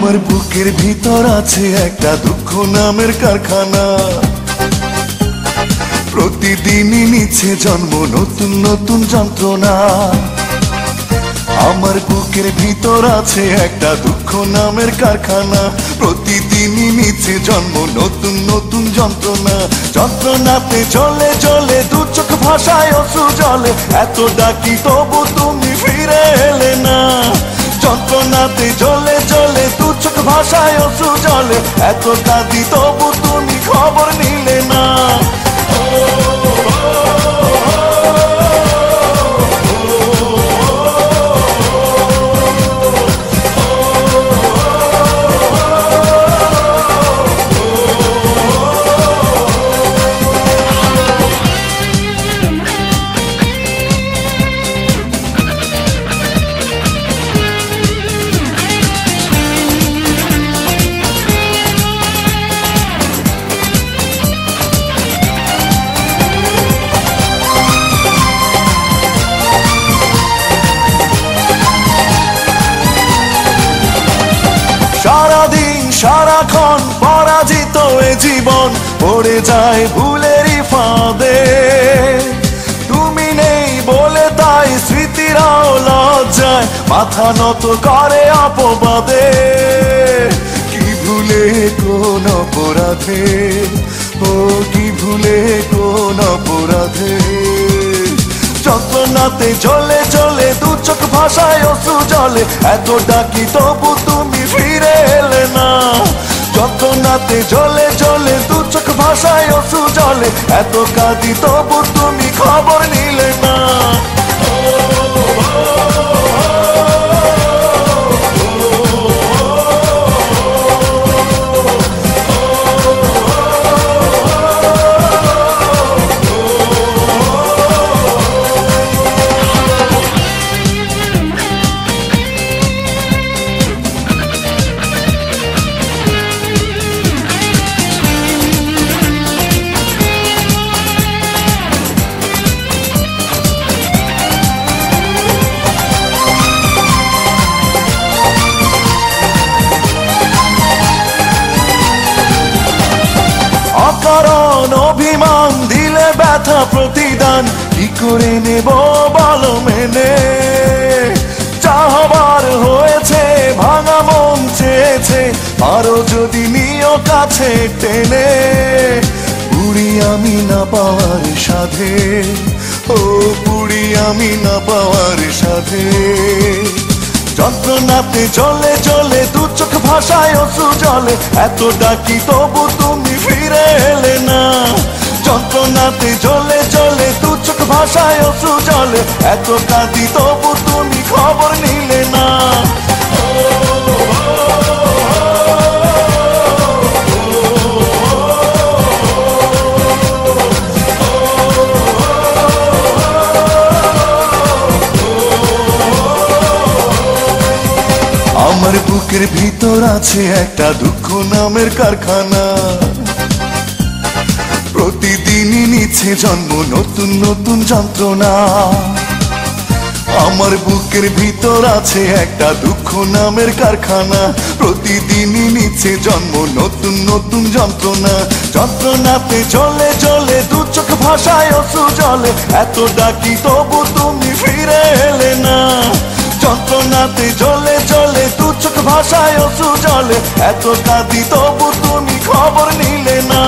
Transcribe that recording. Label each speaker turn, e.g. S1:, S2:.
S1: আমার বুকের ভিতর আছে একটা দুঃখ নামের কারখানা, প্রতিদিনই নিচ্ছে জন্ম নতুন নতুন যন্ত্রণা। আমার বুকের ভিতর আছে একটা দুঃখ নামের কারখানা, প্রতিদিনই নিচ্ছে জন্ম নতুন নতুন যন্ত্রণা। যন্ত্রণাতে জ্বলে জ্বলে দু চোখ ভাষায় অশ্রু জলে, এত ডাকি তবু তুমি ফিরে এলে না। যন্ত্রণাতে জ্বলে জ্বলে দু চোখ ভাষায় অশ্রু জলে, এত কাঁদি তবু তুমি খবর নিলে না। সারাদিন সারাক্ষণ পরাজিত এ জীবন পড়ে যায় ভুলেরই ফাঁদে। তুমি নেই বলে তাই স্মৃতিরাও লজ্জায় মাথা নত করে অপবাদে। কি ভুলে কোন অপরাধে, ও কি ভুলে কোন অপরাধে। যন্ত্রণাতে জ্বলে জ্বলে দু চোখ ভাষায় অশ্রু জলে, এত ডাকি তবু তুমি ফিরে এলে না। যন্ত্রণাতে জ্বলে জ্বলে দু চোখ ভাষায় অশ্রু জলে, এত কাঁদি তবু তুমি খবর নিলে না। অকারণ অভিমান দিলে ব্যথা প্রতিদান, কি করে নেব বলো মেনে। চাহবার হয়েছে ভাঙা মন চেয়েছে, আরো যদি নিও কাছে টেনে। পুরি আমি না পাওয়ার সাধে, ও পুরি আমি না পাওয়ার সাধে। যন্ত্রণাতে জ্বলে জ্বলে দু চোখ ভাষায় অশ্রু জলে, এত ডাকি তবু তুমি ফিরে এলে না। যন্ত্রণাতে জ্বলে জ্বলে দু চোখ ভাষায় অশ্রু জলে, এত কাঁদি তবু তুমি খবর নিলে না। আমার বুকের ভিতর আছে একটা দুঃখ নামের কারখানা, প্রতিদিনই নিচ্ছে জন্ম নতুন নতুন যন্ত্রণা। আমার বুকের ভিতর আছে একটা দুঃখ নামের কারখানা, প্রতিদিনই নিচ্ছে জন্ম নতুন নতুন যন্ত্রণা। যন্ত্রণাতে জ্বলে জ্বলে দু চোখ ভাষায় অশ্রু জলে, এত ডাকি তবু তুমি ফিরে এলে না। যন্ত্রণাতে জ্বলে জ্বলে দু চোখ ভাষায় অশ্রু জলে, এত কাঁদি তবু তুমি খবর নিলে না।